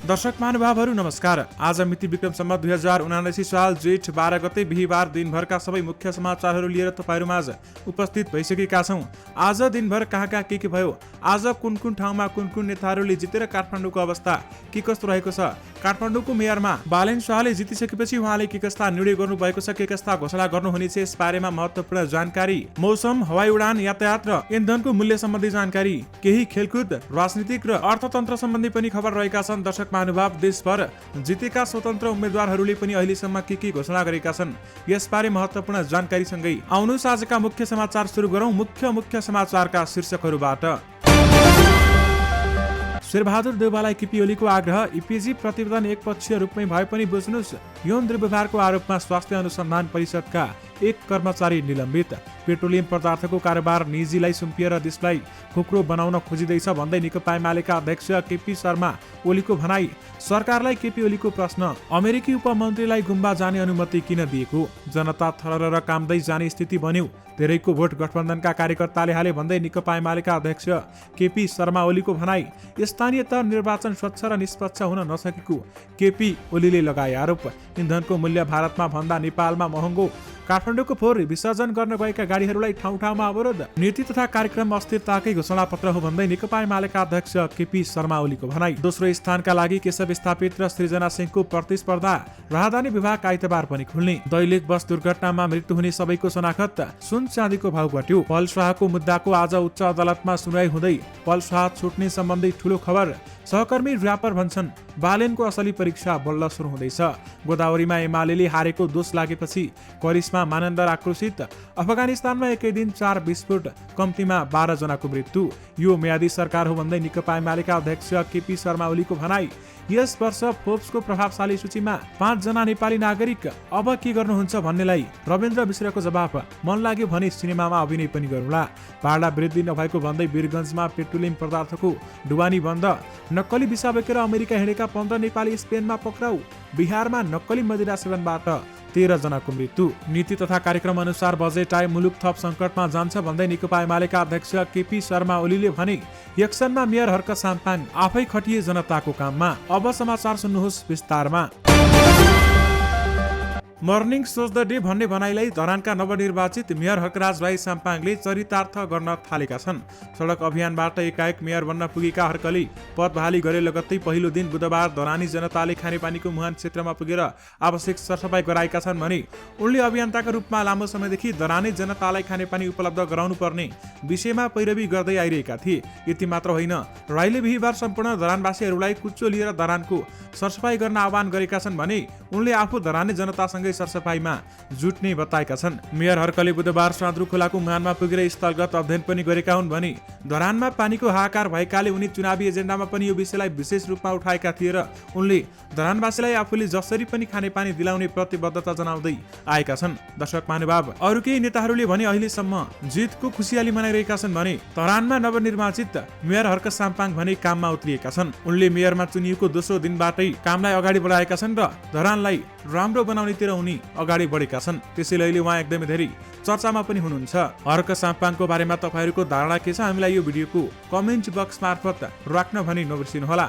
दर्शक महानुभावहरू नमस्कार। आज मिति विक्रम सम्वत 2079 साल जेठ 12 गते बिहीबार दिनभरका सबै मुख्य समाचारहरू लिएर तपाईहरुमाझ उपस्थित भइसकेका छौं। आज दिनभर कहाँ के भयो, आज कुन कुन ठाउँमा कुन कुन नेताहरूले जितेर काठमाडौँको अवस्था के कस्तो रहेको छ, काठमाडौँको मेयरमा बालेन शाहले जितिसकेपछि उहाँले के कस्ता निर्णय गर्नुभएको छ, के कस्ता घोषणा गर्नुहुनेछ, यस बारेमा महत्त्वपूर्ण जानकारी, मौसम, हवाई उडान, यातायात र इन्धनको मूल्य सम्बन्धी जानकारी, केही खेलकुद, राजनीतिक र अर्थतन्त्र सम्बन्धी पनि खबर रहेका छन्। दर्शक महानुभाव, देशभर जितेका स्वतन्त्र उम्मेद्वारहरूले पनि अहिलेसम्म के घोषणा गरेका छन्, यसबारे महत्त्वपूर्ण जानकारी सँगै आउनुहोस् आजका मुख्य समाचार सुरु गरौं। मुख्य समाचारका शीर्षकहरूबाट। शेरबहादुर देउवालाई केपी ओलीको आग्रह, इपिजी प्रतिवेदन एकपक्षीय रूपमै भए पनि बुझ्नुस्। यौन दुर्व्यवहारको आरोपमा स्वास्थ्य अनुसन्धान परिषदका एक कर्मचारी निलम्बित। पेट्रोलियम पदार्थको कारोबार निजीलाई सुम्पिएर देशलाई खुक्रो बनाउन खोजिँदैछ भन्दै नेकपा एमालेका अध्यक्ष केपी शर्मा ओलीको भनाई। सरकारलाई केपी ओलीको प्रश्न, अमेरिकी उपमन्त्रीलाई गुम्बा जाने अनुमति किन दिएको? जनता थरर काम्दै जाने स्थिति बन्यो। धेरैको भोट गठबन्धनका कार्यकर्ताले हाले भन्दै नेकपा एमालेका अध्यक्ष केपी शर्मा ओलीको भनाई। स्थानीय तह निर्वाचन स्वच्छ र निष्पक्ष हुन नसकेको केपी ओलीले लगाए आरोप। इन्धनको मूल्य भारतमा भन्दा नेपालमा महँगो। काठमाडौँको फोहोर विसर्जन गर्न गएका गाडीहरूलाई ठाउँ ठाउँमा अवरोध। नीति तथा कार्यक्रम अस्थिरताकै घोषणा पत्र हो भन्दै नेकपा एमालेका अध्यक्ष केपी शर्मा ओलीको भनाई। दोस्रो स्थानका लागि केशव स्थापित र सृजना सिंहको प्रतिस्पर्धा। राजधानी विभाग आइतबार पनि खुल्ने। दैलेख बस दुर्घटनामा मृत्यु हुने सबैको शनाखत। सुन चाँदीको भाउ घट्यो। पल शाहको मुद्दाको आज उच्च अदालतमा सुनवाई हुँदै पल शाह छुट्ने सम्बन्धी ठूलो खबर। सहकर्मी र्यापर भन्छन् बालेनको असली परीक्षा बल्ल सुरु हुँदैछ। गोदावरीमा एमालेले हारेको दोष लागेपछि करिश्मा मानन्दर आक्रोशित। अफगानिस्तानमा एकै दिन 4 विस्फोट, कम्तीमा 12 जनाको मृत्यु। यो म्यादी सरकार हो भन्दै नेकपा एमालेका अध्यक्ष केपी शर्मा ओलीको भनाई। यस वर्ष फोर्ब्सको प्रभावशाली सूचीमा 5 जना नेपाली नागरिक। अब के गर्नुहुन्छ भन्नेलाई रविन्द्र मिश्रको जवाफ, मन लाग्यो भने सिनेमामा अभिनय पनि गरौँला। भाडा वृद्धि नभएको भन्दै वीरगञ्जमा पेट्रोलियम पदार्थको ढुवानी बन्द। नक्कली भिसा बोकेर अमेरिका हिँडेका 15 नेपाली स्पेनमा पक्राउ। बिहारमा नक्कली मदिरा सेवनबाट 13 जनाको मृत्यु। नीति तथा कार्यक्रम अनुसार बजेट आए मुलुक थप संकटमा जान्छ भन्दै नेकपा एमालेका अध्यक्ष केपी शर्मा ओलीले भने। एक्सनमा मेयर हर्क साम्पाङ आफै खटिए जनताको काममा। अब समाचार सुन्नुहोस् विस्तारमा। मर्निङ सोच द डे भन्ने भनाइलाई धरानका नवनिर्वाचित मेयर हर्कराज भाइ साम्पाङले चरितार्थ गर्न थालेका छन्। सडक अभियानबाट एकाएक मेयर बन्न पुगेका हर्कले पद बहाली गरे लगत्तै पहिलो दिन बुधबार धरानी जनताले खानेपानीको मुहान क्षेत्रमा पुगेर आवश्यक सरसफाई गराएका छन् भने उनले अभियन्ताका रूपमा लामो समयदेखि धरानी जनतालाई खानेपानी उपलब्ध गराउनु पर्ने विषयमा पैरवी गर्दै आइरहेका थिए। यति मात्र होइन, राईले बिहीबार सम्पूर्ण धरानवासीहरूलाई कुच्चो लिएर धरानको सरसफाई गर्न आह्वान गरेका छन् भने उनले आफू धरानी जनतासँग सरसफाईमा जुट्ने बताएका छन्। मेयर हर्कले बुधबार साँद्रु खोलाको मुहानमा पुगेर स्थलगत अध्ययन पनि गरेका हुन् भने धरानमा पानीको हाहाकार भएकाले उनी चुनावी एजेन्डामा पनि यो विषयलाई विशेष रूपमा उठाएका थिए र उनले धरानवासीलाई आफूले जसरी पनि खानेपानी दिलाउने प्रतिबद्धता जनाउँदै आएका छन्। दर्शक महानुभाव, अरू केही नेताहरूले भने अहिलेसम्म जितको खुसियाली मनाइरहेका छन् भने धरानमा नवनिर्वाचित मेयर हर्क साम्पाङ भने काममा उत्रिएका छन्। उनले मेयरमा चुनिएको दोस्रो दिनबाटै कामलाई अगाडि बढाएका छन् र धरानलाई राम्रो बनाउनेतिर उनी अगाडि बढेका छन्। त्यसैले अहिले उहाँ एकदमै धेरै चर्चामा पनि हुनुहुन्छ। हर्क साम्पाङको बारेमा तपाईहरुको धारणा के छ, हामीलाई यो भिडियोको कमेन्ट बक्स मार्फत राख्न भनी नबिर्सिनुहोला।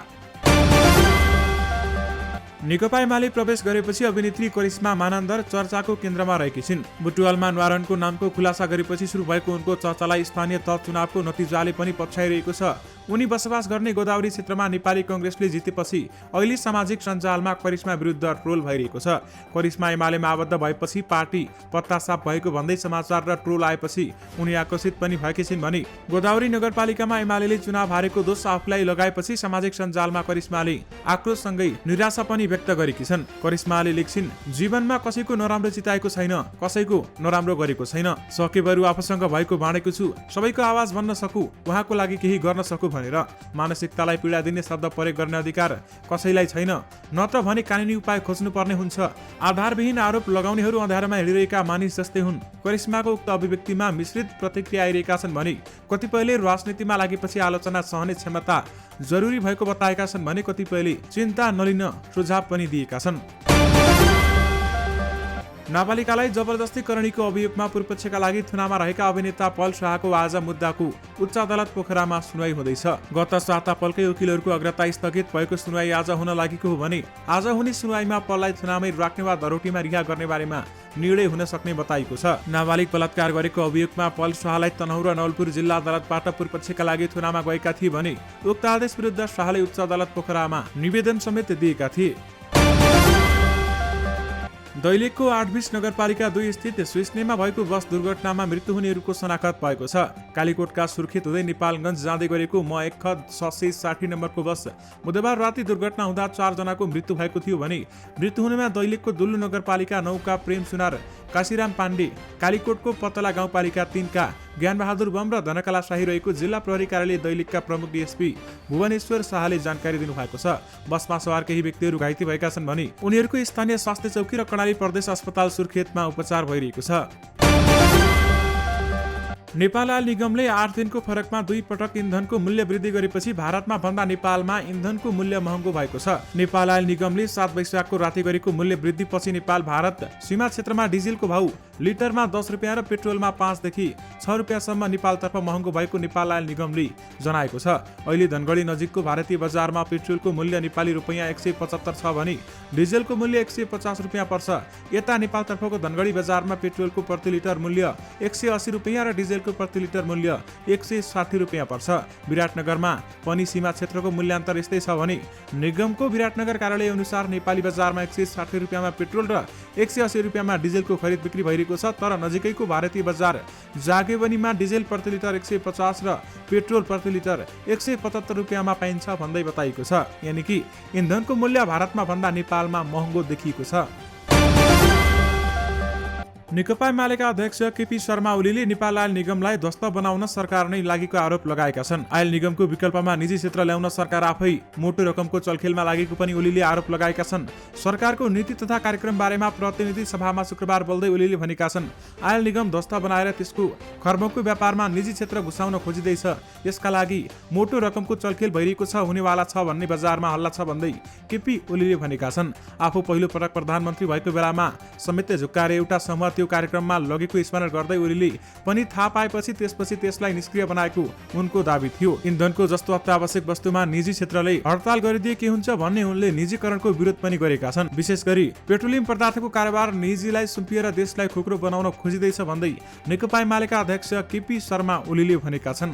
नेकपा एमाले प्रवेश गरेपछि अभिनेत्री करिश्मा मानन्दर चर्चाको केन्द्रमा रहेकी छिन्। बुटुवालमा न्वारानको नामको खुलासा गरेपछि सुरु भएको उनको चर्चालाई स्थानीय तह चुनावको नतिजाले पनि पछ्याइरहेको छ। उनी बसोबास गर्ने गोदावरी क्षेत्रमा नेपाली कांग्रेसले जितेपछि अहिले सामाजिक सञ्जालमा करिश्मा विरुद्ध ट्रोल भइरहेको छ। करिश्मा एमालेमा आबद्ध भएपछि पार्टी पत्तासाप भएको भन्दै समाचार र ट्रोल आएपछि उनी आकर्षित पनि भएकी छिन् भने गोदावरी नगरपालिकामा एमालेले चुनाव हारेको दोष आफूलाई लगाएपछि सामाजिक सञ्जालमा करिश्माले आक्रोशसँगै निराशा पनि व्यक्त गरेकी छन्। करिश्माले लेख्छिन्, जीवनमा कसैको नराम्रो चिताएको छैन, कसैको नराम्रो गरेको छैन। सकेबरु आफूसँग भएको बाँडेको छु, सबैको आवाज बन्न सकु, उहाँको लागि केही गर्न सकु भनेर। मानसिकतालाई पीडा दिने शब्द प्रयोग गर्ने अधिकार कसैलाई छैन, नत्र भने कानुनी उपाय खोज्नु पर्ने हुन्छ। आधारविहीन आरोप लगाउनेहरू अँध्यारोमा हिँडिरहेका मानिस जस्तै हुन्। करिश्माको उक्त अभिव्यक्तिमा मिश्रित प्रतिक्रिया आइरहेका छन् भने कतिपयले राजनीतिमा लागेपछि आलोचना सहने क्षमता जरुरी भएको बताएका छन् भने कतिपयले चिन्ता नलिन सुझाव पनि दिएका छन्। नाबालिकालाई जबरजस्ती करणीको अभियोगमा पूर्वपक्षका लागि थुनामा रहेका अभिनेता पल शाहको आज मुद्दाको उच्च अदालत पोखरामा सुनवाई हुँदैछ। गत साता पलकै वकिलहरूको अग्रता स्थगित भएको सुनवाई आज हुन लागेको हो भने आज हुने सुनवाईमा पललाई थुनामै राख्ने वा धरोटीमा रिहा गर्ने बारेमा निर्णय हुन सक्ने बताइएको छ। नाबालिग बलात्कार गरेको अभियोगमा पल शाहलाई तनहुँ र नवलपुर जिल्ला अदालतबाट पूर्वपक्षका लागि थुनामा गएका थिए भने उक्त आदेश विरुद्ध शाहले उच्च अदालत पोखरामा निवेदन समेत दिएका थिए। दैलेखको 820 नगरपालिका 2 स्थित स्विस्नेमा भएको बस दुर्घटनामा मृत्यु हुनेहरूको शनाखत भएको छ। कालीकोटका सुर्खेत हुँदै नेपालगञ्ज जाँदै गरेको म1 ख 660 नम्बरको बस बुधबार राति दुर्घटना हुँदा 4 जनाको मृत्यु भएको थियो भने मृत्यु हुनेमा दैलेखको दुल्लु नगरपालिका 9 का प्रेम सुनार काशीराम पाण्डे, कालीकोटको पतला गाउँपालिका 3 का ज्ञानबहादुर बम र धनकला शाही रहेको जिल्ला प्रहरी कार्यालय दैलेखका प्रमुख डीएसपी भुवनेश्वर शाहले जानकारी दिनुभएको छ। बसमा सवार केही व्यक्तिहरू घाइते भएका छन् भने उनीहरूको स्थानीय स्वास्थ्य चौकी र कर्णाली प्रदेश अस्पताल सुर्खेतमा उपचार भइरहेको छ। नेपाल आयल निगमले 8 दिनको फरकमा 2 पटक इन्धनको मूल्य वृद्धि गरेपछि भारतमा भन्दा नेपालमा इन्धनको मूल्य महँगो भएको छ। नेपाल आयल निगमले 7 वैशाखको राति गरेको मूल्य वृद्धिपछि नेपाल भारत सीमा क्षेत्रमा डिजेलको भाउ लिटरमा 10 रुपियाँ र पेट्रोलमा 5 देखि 6 रुपियाँसम्म नेपालतर्फ महँगो भएको नेपाल आयल निगमले जनाएको छ। अहिले धनगढी नजिकको भारतीय बजारमा पेट्रोलको मूल्य नेपाली रुपैयाँ 175 छ भने डिजेलको मूल्य 150 रुपियाँ पर्छ। यता नेपालतर्फको धनगढी बजारमा पेट्रोलको प्रति लिटर मूल्य 180 रुपियाँ र डिजेलको प्रति लिटर मूल्य 160 रुपियाँ पर्छ। विराटनगरमा पनि सीमा क्षेत्रको मूल्यान्तर यस्तै छ भने निगमको विराटनगर कार्यालय अनुसार नेपाली बजारमा 160 रुपियाँमा पेट्रोल र 180 रुपियाँमा डिजेलको खरिद बिक्री भइरहेको छ। तर नजिकैको भारतीय बजार जागेवनीमा डिजेल प्रति लिटर 150 र पेट्रोल प्रति लिटर 175 रुपियाँमा पाइन्छ भन्दै बताइएको छ। यानि कि इन्धनको मूल्य भारतमा भन्दा नेपालमा महँगो देखिएको छ। नेकपा एमालेका अध्यक्ष केपी शर्मा ओलीले नेपाल आयल निगमलाई ध्वस्त बनाउन सरकार नै लागेको आरोप लगाएका छन्। आयल निगमको विकल्पमा निजी क्षेत्र ल्याउन सरकार आफै मोटो रकमको चलखेलमा लागेको पनि ओलीले आरोप लगाएका छन्। सरकारको नीति तथा कार्यक्रम बारेमा प्रतिनिधि सभामा शुक्रबार बोल्दै ओलीले भनेका छन्, आयल निगम ध्वस्त बनाएर त्यसको खर्बको व्यापारमा निजी क्षेत्र घुसाउन खोजिँदैछ। यसका लागि मोटो रकमको चलखेल भइरहेको छ, हुनेवाला छ भन्ने बजारमा हल्ला छ भन्दै केपी ओलीले भनेका छन्। आफू पहिलो पटक प्रधानमन्त्री भएको बेलामा समेत झुक्काएर एउटा सहमति कार्यक्रममा लगेको स्मरण गर्दै ओलीले पनि थाहा पाएपछि त्यसपछि त्यसलाई निष्क्रिय बनाएको उनको दाबी थियो। इन्धनको जस्तो अत्यावश्यक वस्तुमा निजी क्षेत्रले हडताल गरिदिए के हुन्छ भन्ने उनले निजीकरणको विरोध पनि गरेका छन्। विशेष गरी पेट्रोलियम पदार्थको कारोबार निजीलाई सुम्पिएर देशलाई खोक्रो बनाउन खोजिँदैछ भन्दै नेकपा एमालेका अध्यक्ष केपी शर्मा ओलीले भनेका छन्।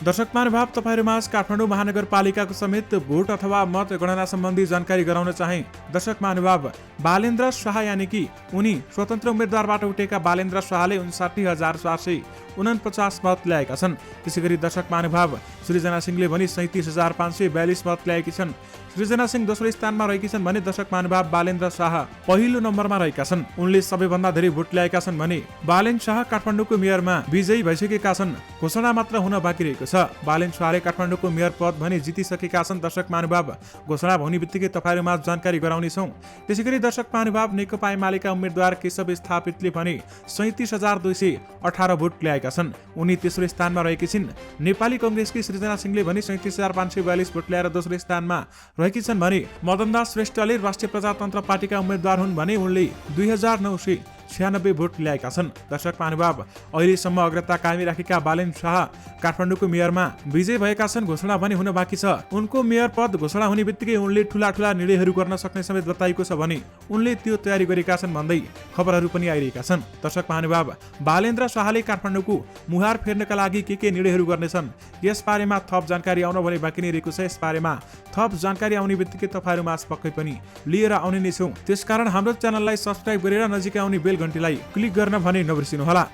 दर्शक महानुभाव, तपाईहरुमा काठमाडौँ महानगरपालिकाको समेत भोट अथवा मत गणना सम्बन्धी जानकारी गराउन चाहे। दर्शक महानुभाव, बालेन्द्र शाह यानि कि उनी स्वतन्त्र उम्मेदवारबाट उठेका बालेन्द्र शाहले 59,749 मत ल्याएका छन्। त्यसैगरी दर्शक महानुभाव, सृजना सिंहले भने 37,542 मत ल्याएकी छन्। सृजना सिंह दोस्रो स्थानमा रहेकी छन् भने दर्शक महानुभाव बालेन्द्र शाह पहिलो नम्बरमा रहेका छन्। उनले सबैभन्दा धेरै भोट ल्याएका छन् भने बालेन्द्र शाह काठमाडौँको मेयरमा विजयी भइसकेका छन्। घोषणा मात्र हुन बाँकी रहेको छ। बालेन्द्र शाहले काठमाडौँको मेयर पद भने जितिसकेका छन्। दर्शक महानुभाव, घोषणा हुने बित्तिकै तपाईहरुमा जानकारी गराउनेछौँ। त्यसैगरी दर्शक महानुभाव, नेकपा एमालेका उम्मेदवार केशव स्थापितले भने 37,218 भोट ल्याएका छन्। उनी तेस्रो स्थानमा रहेकी छिन्। नेपाली कांग्रेसकी सृजना सिंहले भने 37,542 भोट ल्याएर दोस्रो स्थानमा रहेकी छन् भने मदनदास श्रेष्ठले राष्ट्रिय प्रजातन्त्र पार्टीका उम्मेदवार हुन् भने उनले 2,996 भोट ल्याएका छन्। दर्शक महानुभाव, अहिलेसम्म अग्रता कायमी राखेका बालेन्द्र शाह काठमाडौँको मेयरमा विजय भएका छन्। घोषणा भने हुन बाँकी छ। उनको मेयर पद घोषणा हुने बित्तिकै उनले ठूला निर्णयहरू गर्न सक्ने समेत बताइएको छ भने उनले त्यो तयारी गरेका छन् भन्दै खबरहरू पनि आइरहेका छन्। दर्शक महानुभाव, बालेन्द्र शाहले काठमाडौँको मुहार फेर्नका लागि के निर्णयहरू गर्नेछन्, यसबारेमा थप जानकारी आउन भने बाँकी नै रहेको छ। यसबारेमा थप जानकारी आउने बित्तिकै तपाईहरुमा पक्कै पनि लिएर आउने नै छौँ। त्यसकारण हाम्रो च्यानललाई सब्स्क्राइब गरेर नजिकै आउने बेल घण्टीलाई क्लिक गर्न भने नबिर्सिनुहोला।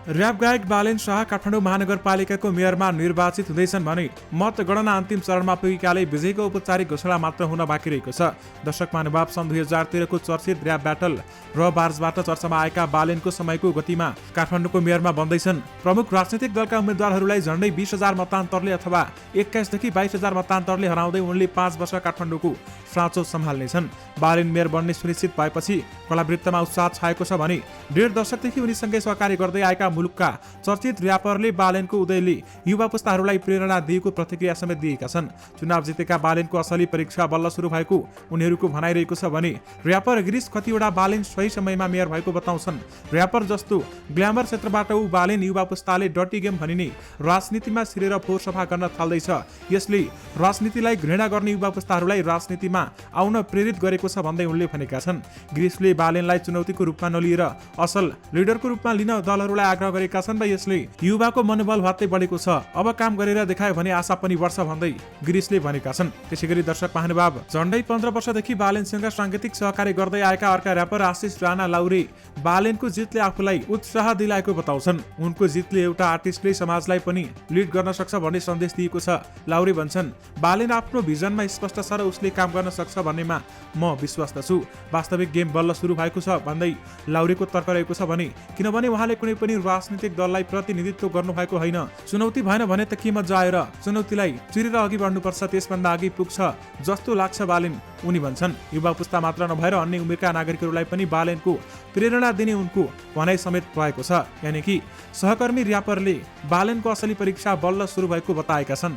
र्याप गायक बालेन्द्र शाह काठमाडौँ महानगरपालिकाको मेयरमा निर्वाचित हुँदैछन् भने मतगणना अन्तिम चरणमा पुगेकाले विजयको औपचारिक घोषणा मात्र हुन बाँकी रहेको छ। दर्शक महानुभाव, सन् 2013 को चर्चित र्याप ब्याटल र बार्जबाट चर्चामा आएका बालेनको समयको गतिमा काठमाडौँको मेयरमा बन्दैछन्। प्रमुख राजनैतिक दलका उम्मेदवारहरूलाई झण्डै 20,000 मतान्तरले अथवा 21 देखि 22,000 मतान्तरले हराउँदै उनले 5 वर्ष काठमाडौँको साँचो सम्हाल्नेछन्। बालेन मेयर बन्ने सुनिश्चित भएपछि कलावृत्तमा उत्साह छाएको छ भने 1.5 दशकदेखि उनीसँगै सहकार्य गर्दै आएका मुलुकका चर्चित र्यापरले बालेनको उदयले युवा पुस्ताहरूलाई प्रेरणा दिएको प्रतिक्रिया समेत दिएका छन्। चुनाव जितेका बालेनको असली परीक्षा बल्ल सुरु भएको उनीहरूको भनाइरहेको छ भने र्यापर गिरीश कतिवटा बालेन सही समयमा मेयर भएको बताउँछन्। र्यापर जस्तो ग्ल्यामर क्षेत्रबाट ऊ बालेन युवा पुस्ताले डटी गेम भनिने राजनीतिमा छिरेर फोहोर सफा गर्न थाल्दैछ। यसले राजनीतिलाई घृणा गर्ने युवा पुस्ताहरूलाई राजनीतिमा आउन प्रेरित गरेको छ भन्दै उनले भनेका छन्। गिरीशले बालेनलाई चुनौतीको रूपमा नलिएर असल लिडरको रूपमा लिन दलहरूलाई आग्रह गरेका छन् र यसले युवाको मनोबल भत्तै बढेको छ। अब काम गरेर देखायो भने आशा पनि बढ्छ भन्दै गिरीशले भनेका छन्। त्यसैगरी दर्शक महानुभाव, झण्डै 15 वर्षदेखि बालेनसँग सांगीतिक सहकार्य गर्दै आएका अर्का र्यापर आशिष राणा लाउरे बालेनको जितले आफूलाई उत्साह दिलाएको बताउँछन्। उनको जितले एउटा आर्टिस्टले समाजलाई पनि लिड गर्न सक्छ भन्ने सन्देश दिएको छ। लाउरे भन्छन्, बालेन आफ्नो भिजनमा स्पष्ट छ र उसले काम गर्न सक्छ भन्नेमा म विश्वस्त छु। वास्तविक गेम बल्ल सुरु भएको छ भन्दै लाउरेको तर्क रहेको छ भने किनभने उहाँले कुनै पनि राजनीतिक दललाई प्रतिनिधित्व गर्नुभएको होइन। चुनौती भएन भने त के मजा आएर चुनौतीलाई चिरेर अघि बढ्नुपर्छ, त्यसभन्दा अघि पुग्छ जस्तो लाग्छ बालेन। उनी भन्छन्, युवा पुस्ता मात्र नभएर अन्य उमेरका नागरिकहरूलाई पनि बालेनको प्रेरणा दिने उनको भनाइ समेत रहेको छ। यानि कि सहकर्मी र्यापरले बालेनको असली परीक्षा बल्ल सुरु भएको बताएका छन्।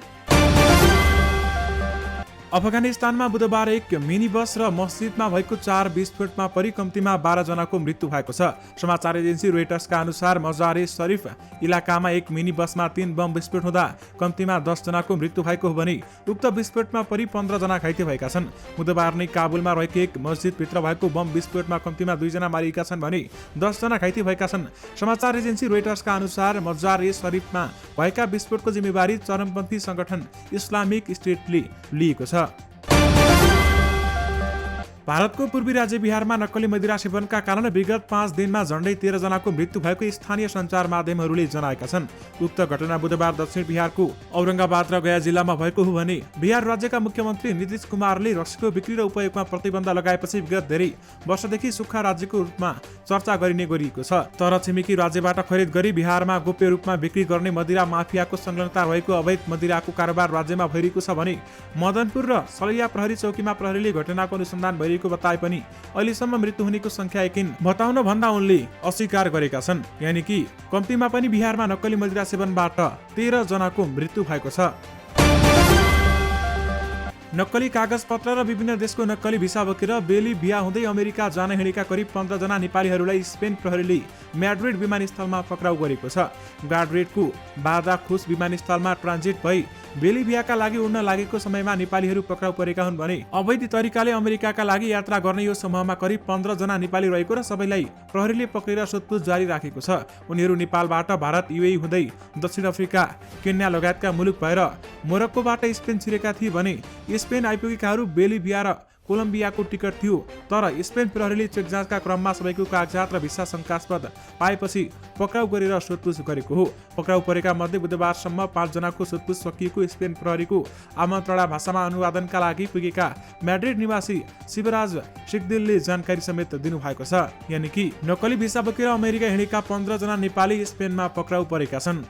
अफगानिस्तानमा बुधबार एक मिनी बस र मस्जिदमा भएको 4 विस्फोटमा परि कम्तीमा 12 जनाको मृत्यु भएको छ। समाचार एजेन्सी रोइटर्सका अनुसार मजार ए शरीफ इलाकामा एक मिनी बसमा 3 बम विस्फोट हुँदा कम्तीमा 10 जनाको मृत्यु भएको हो भने उक्त विस्फोटमा परि 15 जना घाइते भएका छन्। बुधबार नै काबुलमा रहेको एक मस्जिदभित्र भएको बम विस्फोटमा कम्तीमा 2 जना मारिएका छन् भने 10 जना घाइते भएका छन्। समाचार एजेन्सी रोइटर्सका अनुसार मजार ए शरीफमा भएका विस्फोटको जिम्मेवारी चरमपन्थी संगठन इस्लामिक स्टेटले लिएको छ। भारतको पूर्वी राज्य बिहारमा नक्कली मदिरा सेवनका कारण विगत 5 दिनमा झण्डै 13 जनाको मृत्यु भएको स्थानीय सञ्चार माध्यमहरूले जनाएका छन्। उक्त घटना बुधबार दक्षिण बिहारको औरंगाबाद र गया जिल्लामा भएको हो भने बिहार राज्यका मुख्यमन्त्री नीतीश कुमारले रक्सीको बिक्री र उपयोगमा प्रतिबन्ध लगाएपछि विगत धेरै वर्षदेखि सुक्खा राज्यको रूपमा चर्चा गरिने गरिएको छ। तर छिमेकी राज्यबाट खरिद गरी बिहारमा गोप्य रूपमा बिक्री गर्ने मदिरा माफियाको संलग्नता रहेको अवैध मदिराको कारोबार राज्यमा भइरहेको छ भने मदनपुर र सलिया प्रहरी चौकीमा प्रहरीले घटनाको अनुसन्धान भइरहेको बताए पनि अहिलेसम्म मृत्यु हुनेको संख्या यकिन बताउन भन्दा उनले अस्वीकार गरेका छन्। यानि कि कम्तीमा पनि बिहारमा नक्कली मदिरा सेवनबाट 13 जनाको मृत्यु भएको छ। नक्कली कागज पत्र र विभिन्न देशको नक्कली भिसा बोकेर बेली बिहा हुँदै अमेरिका जान हिँडेका करिब 15 जना नेपालीहरूलाई स्पेन प्रहरीले म्याड्रिड विमानस्थलमा पक्राउ गरेको छ। म्याड्रिडको बादा खुस विमानस्थलमा ट्रान्जिट भई बेली बिहाका लागि उड्न लागेको समयमा नेपालीहरू पक्राउ परेका हुन् भने अवैध तरिकाले अमेरिकाका लागि यात्रा गर्ने यो समूहमा करिब 15 जना नेपाली रहेको र सबैलाई प्रहरीले पक्रेर सोधपुछ जारी राखेको छ। उनीहरू नेपालबाट भारत, युएई हुँदै दक्षिण अफ्रिका, केन्या लगायतका मुलुक भएर मोरक्कोबाट स्पेन छिरेका थिए भने स्पेन आइपुगेकाहरू बेली बिहा र कोलम्बियाको टिकट थियो। तर स्पेन प्रहरीले चेक जाँचका क्रममा सबैको कागजात र भिसा शंकास्पद पाएपछि पक्राउ गरेर सोधपुछ गरेको हो। पक्राउ परेका मध्ये बुधबारसम्म 5 जनाको सोधपुछ सकिएको स्पेन प्रहरीको आमन्त्रणा भाषामा अनुवादनका लागि पुगेका म्याड्रिड निवासी शिवराज सिक्दिलले जानकारी समेत दिनुभएको छ। यानि कि नक्कली भिसा बोकेर अमेरिका हिँडेका 15 जना नेपाली स्पेनमा पक्राउ परेका छन्।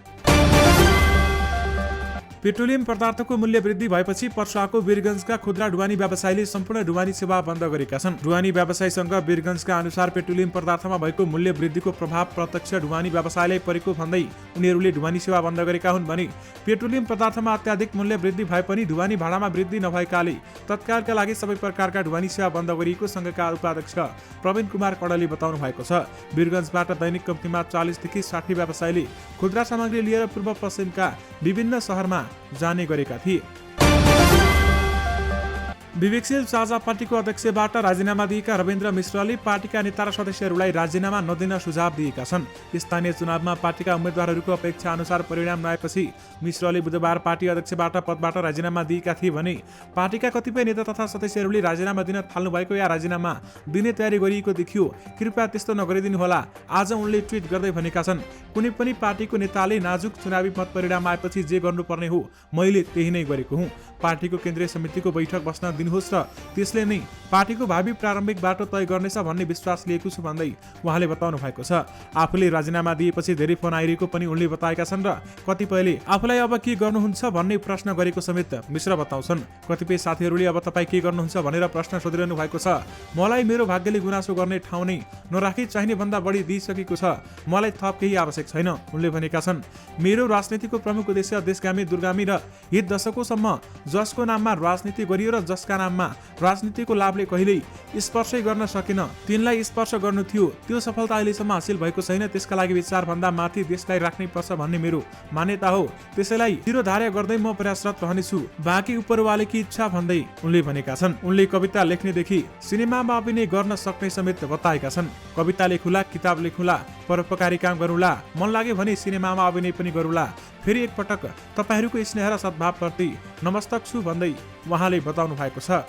पेट्रोलियम पदार्थको मूल्य वृद्धि भएपछि पर्साको वीरगञ्जका खुद्रा ढुवानी व्यवसायीले सम्पूर्ण ढुवानी सेवा बन्द गरेका छन्। ढुवानी व्यवसायीसँग वीरगञ्जका अनुसार पेट्रोलियम पदार्थमा भएको मूल्य वृद्धिको प्रभाव प्रत्यक्ष ढुवानी व्यवसायलाई परेको भन्दै उनीहरूले ढुवानी सेवा बन्द गरेका हुन् भने पेट्रोलियम पदार्थमा अत्याधिक मूल्य वृद्धि भए पनि ढुवानी भाडामा वृद्धि नभएकाले तत्कालका लागि सबै प्रकारका ढुवानी सेवा बन्द गरिएको संघका उपाध्यक्ष प्रवीण कुमार कडाले बताउनु भएको छ। वीरगञ्जबाट दैनिक कम्तीमा 40 देखि 60 व्यवसायीले खुद्रा सामग्री लिएर पूर्व पश्चिमका विभिन्न शहरमा जाने गरेका थिए। विवेकशील साझा पार्टीको अध्यक्षबाट राजीनामा दिएका रविन्द्र मिश्रले पार्टीका नेता र सदस्यहरूलाई राजीनामा नदिन सुझाव दिएका छन्। स्थानीय चुनावमा पार्टीका उम्मेद्वारहरूको अपेक्षा अनुसार परिणाम नआएपछि मिश्रले बुधबार पार्टी अध्यक्षबाट पदबाट राजीनामा दिएका थिए भने पार्टीका कतिपय नेता तथा सदस्यहरूले राजीनामा दिन थाल्नु भएको या राजीनामा दिने तयारी गरिएको देखियो। कृपया त्यस्तो नगरिदिनुहोला, आज उनले ट्विट गर्दै भनेका छन्। कुनै पनि पार्टीको नेताले नाजुक चुनावी मत परिणाम आएपछि जे गर्नुपर्ने हो मैले त्यही नै गरेको हुँ। पार्टीको केन्द्रीय समितिको बैठक बस्न दिनुहोस् र त्यसले नै पार्टीको भावी प्रारम्भिक बाटो तय गर्नेछ भन्ने विश्वास लिएको छु भन्दै उहाँले बताउनु भएको छ। आफूले राजीनामा दिएपछि धेरै फोन आइरहेको पनि उनले बताएका छन् र कतिपयले आफूलाई अब के गर्नुहुन्छ भन्ने प्रश्न गरेको समेत मिश्र बताउँछन्। कतिपय साथीहरूले अब तपाईँ के गर्नुहुन्छ भनेर प्रश्न सोधिरहनु भएको छ। मलाई मेरो भाग्यले गुनासो गर्ने ठाउँ नै नराखी चाहिने भन्दा बढी दिइसकेको छ, मलाई थप केही आवश्यक छैन उनले भनेका छन्। मेरो राजनीतिको प्रमुख उद्देश्य देशगामी दूरगामी र हित दशकौंसम्म जसको नाममा राजनीति गरियो र जसका नाममा राजनीतिको लाभले कहिल्यै स्पर्शै गर्न सकेन तिनलाई स्पर्श गर्नु थियो। त्यो सफलता अहिलेसम्म हासिल भएको छैन, त्यसका लागि विचार भन्दा माथि देशलाई राख्नै पर्छ भन्ने मेरो मान्यता हो। त्यसैलाई शिरोधार्य गर्दै म प्रयासरत रहनेछु, बाँकी उपरवालेकी इच्छा भन्दै उनले भनेका छन्। उनले कविता लेख्नेदेखि सिनेमामा अभिनय गर्न सक्ने समेत बताएका छन्। कविता लेखुला, किताब लेखुला, परोपकारी काम गरौँला, मन लाग्यो भने सिनेमामा अभिनय पनि गरौँला, फेरि एकपटक तपाईँहरूको स्नेह र सद्भावप्रति नमस्तक छु भन्दै उहाँले बताउनु भएको छ।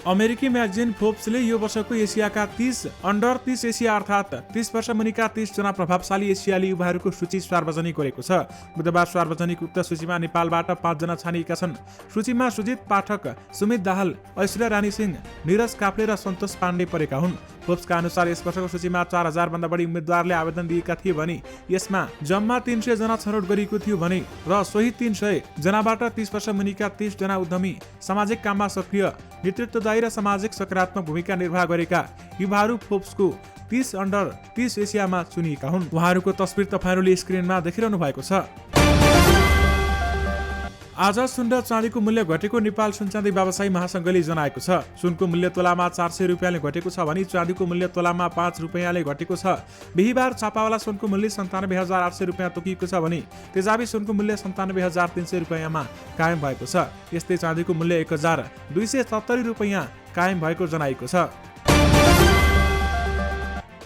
अमेरिकी म्यागजिन फोर्ब्सले यो वर्षको एसियाका 30 अन्डर 30 एसिया अर्थात् 30 वर्ष मुनिका 30 जना प्रभावशाली एसियाली युवाहरूको सूची सार्वजनिक गरेको छ। बुधबार सार्वजनिक उक्त सूचीमा नेपालबाट 5 जना छानिएका छन्। सूचीमा सुजित पाठक, सुमित दाहाल, ऐश्वर्या रानी सिंह, निरज काफ्ले र सन्तोष पाण्डे परेका हुन्। फोर्ब्सका अनुसार यस वर्षको सूचीमा 4000 भन्दा बढी उम्मेद्वारले आवेदन दिएका थिए भने यसमा जम्मा 300 जना छनौट गरिएको थियो भने र सोही 300 जनाबाट 30 वर्ष मुनिका 30 जना उद्यमी, सामाजिक काममा सक्रिय, नेतृत्वदायी र सामाजिक सकारात्मक भूमिका निर्वाह गरेका युवाहरू फोर्ब्सको 30 अन्डर 30 एसियामा चुनिएका हुन्। उहाँहरूको तस्बिर तपाईँहरूले स्क्रिनमा देखिरहनु भएको छ। आज सुन र चाँदीको मूल्य घटेको नेपाल सुनचाँदी व्यवसायी महासंघले जनाएको छ। सुनको मूल्य तोलामा 400 रुपियाँले घटेको छ भने चाँदीको मूल्य तोलामा 5 रुपियाँले घटेको छ। बिहीबार छापावाला सुनको मूल्य 97,800 रुपियाँ तोकिएको छ भने तेजाबी सुनको मूल्य 97,300 रुपियाँमा कायम भएको छ। यस्तै चाँदीको मूल्य 1,270 रुपियाँ कायम भएको जनाएको छ।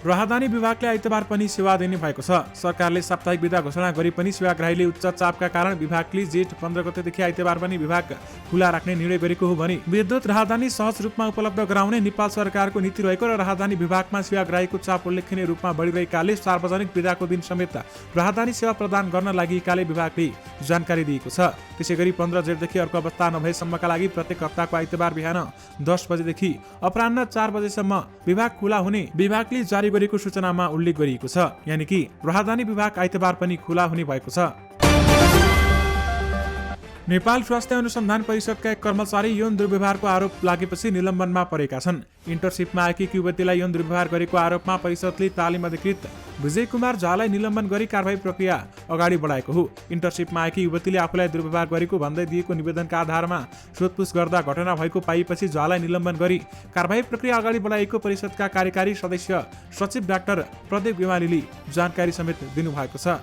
राहदानी विभागले आइतबार पनि सेवा दिने भएको छ। सरकारले साप्ताहिक बिदा घोषणा गरे पनि सेवाग्राहीले उच्च चापका कारण विभागले जेठ 15 गतेदेखि आइतबार पनि विभाग खुला राख्ने निर्णय गरेको हो भने विद्युत राहदानी सहज रूपमा उपलब्ध गराउने नेपाल सरकारको नीति रहेको र राहदानी विभागमा सेवाग्राहीको चाप उल्लेखनीय रूपमा बढिरहेकाले सार्वजनिक बिदाको दिन समेत राहदानी सेवा प्रदान गर्न लागि इकाले विभागले जानकारी दिएको छ। त्यसैगरी 15 जेठदेखि अर्को अवस्था नभएसम्मका लागि प्रत्येक हप्ताको आइतबार बिहान 10 बजेदेखि अपराह्न 4 बजेसम्म विभाग खुला हुने विभागले जारी गरेको सूचनामा उल्लेख गरिएको छ। यानि कि राहदानी विभाग आइतबार पनि खुला हुने भएको छ। नेपाल स्वास्थ्य अनुसन्धान परिषदका एक कर्मचारी यौन दुर्व्यवहारको आरोप लागेपछि निलम्बनमा परेका छन्। इन्टर्नशिपमा आएकी युवतीलाई यौन दुर्व्यवहार गरेको आरोपमा परिषदले तालिम अधिकृत विजय कुमार झालाई निलम्बन गरी कारबाही प्रक्रिया अगाडि बढाएको हो। इन्टर्नशिपमा आएकी युवतीले आफूलाई दुर्व्यवहार गरेको भन्दै दिएको निवेदनका आधारमा सोधपुछ गर्दा घटना भएको पाइएपछि झालाई निलम्बन गरी कारबाही प्रक्रिया अगाडि बढाएको परिषदका कार्यकारी सदस्य सचिव डाक्टर प्रदीप गेवालीले जानकारी समेत दिनुभएको छ।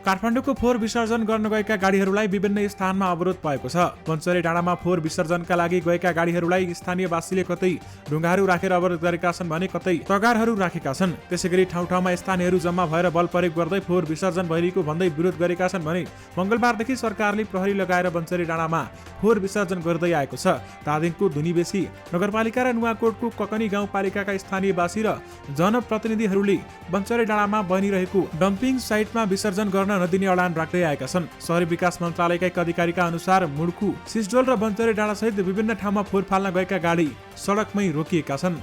काठमाडौँको फोहोर विसर्जन गर्न गएका गाडीहरूलाई विभिन्न स्थानमा अवरोध भएको छ। बन्चरे डाँडामा फोहोर विसर्जनका लागि गएका गाडीहरूलाई स्थानीयवासीले कतै ढुङ्गाहरू राखेर अवरोध गरेका छन् भने कतै तगारहरू राखेका छन्। त्यसैगरी ठाउँ ठाउँमा स्थानीयहरू जम्मा भएर बल प्रयोग गर्दै फोहोर विसर्जन भइरहेको भन्दै विरोध गरेका छन् भने मंगलबारदेखि सरकारले प्रहरी लगाएर बन्चरे डाँडामा फोहोर विसर्जन गर्दै आएको छ। धादिङको धुनीबेसी नगरपालिका र नुवाकोटको ककनी गाउँपालिकाका स्थानीयवासी र जनप्रतिनिधिहरूले बन्चरे डाँडामा बनिरहेको डम्पिङ साइटमा विसर्जन गर्न नदिने अडान राख्दै आएका छन्। शहरी विकास मन्त्रालयका एक अधिकारीका अनुसार मुड्कु, सिसडोल र बन्चरे डाँडा सहित विभिन्न ठाउँमा फोहोर फाल्न गएका गाडी सडकमै रोकिएका छन्।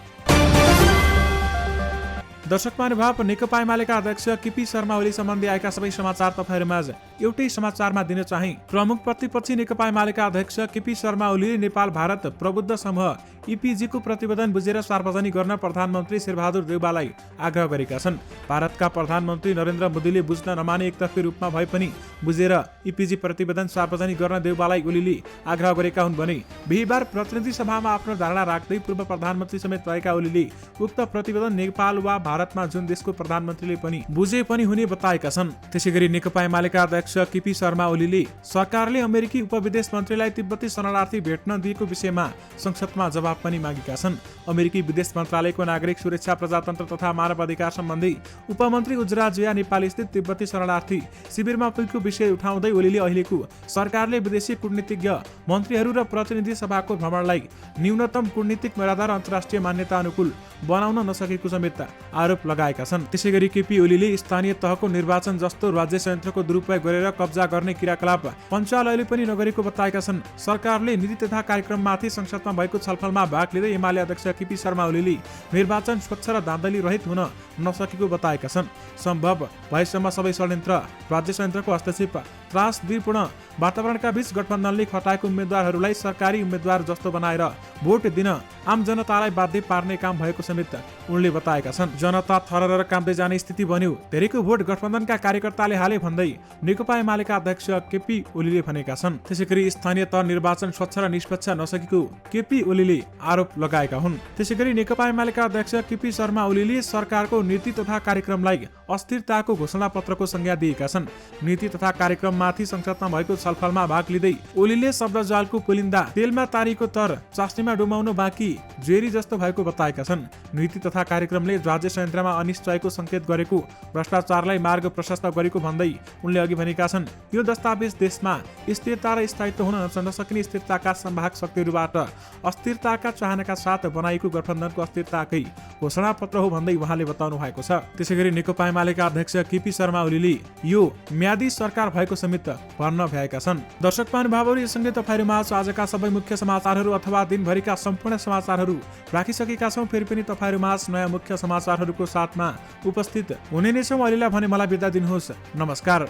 दर्शक महानुभाव, नेकपा एमालेका अध्यक्ष केपी शर्मा ओली सम्बन्धी आएका सबै समाचार तपाईहरुमाझ एउटै समाचारमा दिन चाहे। प्रमुख प्रतिपक्षी नेकपा एमालेका अध्यक्ष केपी शर्मा ओलीले नेपाल भारत प्रबुद्ध समूह ईपीजी को प्रतिवेदन बुझेर सार्वजनिक गर्न प्रधानमन्त्री शेरबहादुर देउवालाई आग्रह गरेका छन्। भारतका प्रधानमन्त्री नरेन्द्र मोदीले बुझ्न नमाने एकतर्फी रूपमा भए पनि बुझेर ईपीजी प्रतिवेदन सार्वजनिक गर्न देउवालाई ओलीले आग्रह गरेका हुन् भने बिहीबार प्रतिनिधि सभामा आफ्नो धारणा राख्दै पूर्व प्रधानमन्त्री समेत रहेका ओलीले उक्त प्रतिवेदन नेपाल वा भारतमा जुन देशको प्रधानमन्त्रीले पनि बुझे पनि हुने बताएका छन्। त्यसैगरी नेकपा एमालेका अध्यक्ष केपी शर्मा ओलीले सरकारले अमेरिकी उपविदेश मन्त्रीलाई तिब्बती शरणार्थी भेट्न दिएको विषयमा संसदमा जवाब पनि मागेका छन्। अमेरिकी विदेश मन्त्रालयको नागरिक सुरक्षा, प्रजातन्त्र तथा मानव अधिकार सम्बन्धी उपमन्त्री उजरा जुया नेपाल स्थित तिब्बती शरणार्थी शिविरमा पुगेको विषय उठाउँदै ओलीले अहिलेको सरकारले विदेशी कूटनीतिज्ञ मन्त्रीहरू र प्रतिनिधि सभाको भ्रमणलाई न्यूनतम कूटनीतिक मर्यादा र अन्तर्राष्ट्रिय मान्यता अनुकूल बनाउन नसकेको समेत आरोप आरोप लगाएका छन्। त्यसैगरी केपी ओलीले स्थानीय तहको निर्वाचन जस्तो राज्य संयन्त्रको दुरुपयोग गरेर कब्जा गर्ने क्रियाकलाप पञ्चालयले पनि नगरेको बताएका छन्। सरकारले नीति तथा कार्यक्रममाथि संसदमा भएको छलफलमा भाग लिँदै एमाले अध्यक्ष केपी शर्मा ओलीले निर्वाचन स्वच्छ र धाँधली रहित हुन नसकेको बताएका छन्। सम्भव भएसम्म सबै षड्यन्त्र राज्य संयन्त्रको हस्तक्षेप त्रासदीपूर्ण वातावरणका बीच गठबन्धनले खटाएको उम्मेद्वारहरूलाई सरकारी उम्मेद्वार जस्तो बनाएर भोट दिन आम जनतालाई बाध्य पार्ने काम भएको समेत उनले बताएका छन्। जनता थरर काम्दै जाने स्थिति बन्यो, धेरैको भोट गठबन्धनका कार्यकर्ताले हाले भन्दै नेकपा एमालेका अध्यक्ष केपी ओलीले भनेका छन्। त्यसैगरी स्थानीय तह निर्वाचन स्वच्छ र निष्पक्ष नसकेको केपी ओलीले आरोप लगाएका हुन्। त्यसैगरी नेकपा एमालेका अध्यक्ष केपी शर्मा ओलीले सरकारको नीति तथा कार्यक्रमलाई अस्थिरताको घोषणा पत्रको संज्ञा दिएका छन्। नीति तथा कार्यक्रममाथि संसदमा भएको छलफलमा भाग लिँदै ओलीले शब्दजालको पुलिन्दा तेलमा तारिएको तर चास्नीमा डुबाउनु बाँकी जेरी जस्तो भएको बताएका छन्। नीति तथा कार्यक्रमले राज्य संयन्त्रमा अनिश्चयको संकेत गरेको, भ्रष्टाचारलाई मार्ग प्रशस्त गरेको भन्दै उनले अघि भनेका छन्, यो दस्तावेज देशमा स्थिरता र स्थायित्व हुन नसकिने स्थिरताका सम्भाग शक्तिहरूबाट अस्थिरताका चाहनाका साथ बनाइएको गठबन्धनको अस्थिरताकै घोषणा पत्र हो भन्दै उहाँले बताउनु भएको छ। त्यसैगरी नेकपा एमालेका अध्यक्ष केपी शर्मा ओलीले यो म्यादी सरकार भएको समेत भन्न भ्याएका छन्। दर्शक महानुभावहरू, यससँगै तपाईँहरूमा आजका सबै मुख्य समाचारहरू अथवा दिनभरिका सम्पूर्ण समाचारहरू राखिसकेका छौँ। फेरि पनि तपाईँहरूमा नयाँ मुख्य समाचारहरूको साथमा उपस्थित हुने नै छौँ। अहिलेलाई भने मलाई बिदा दिनुहोस्। नमस्कार।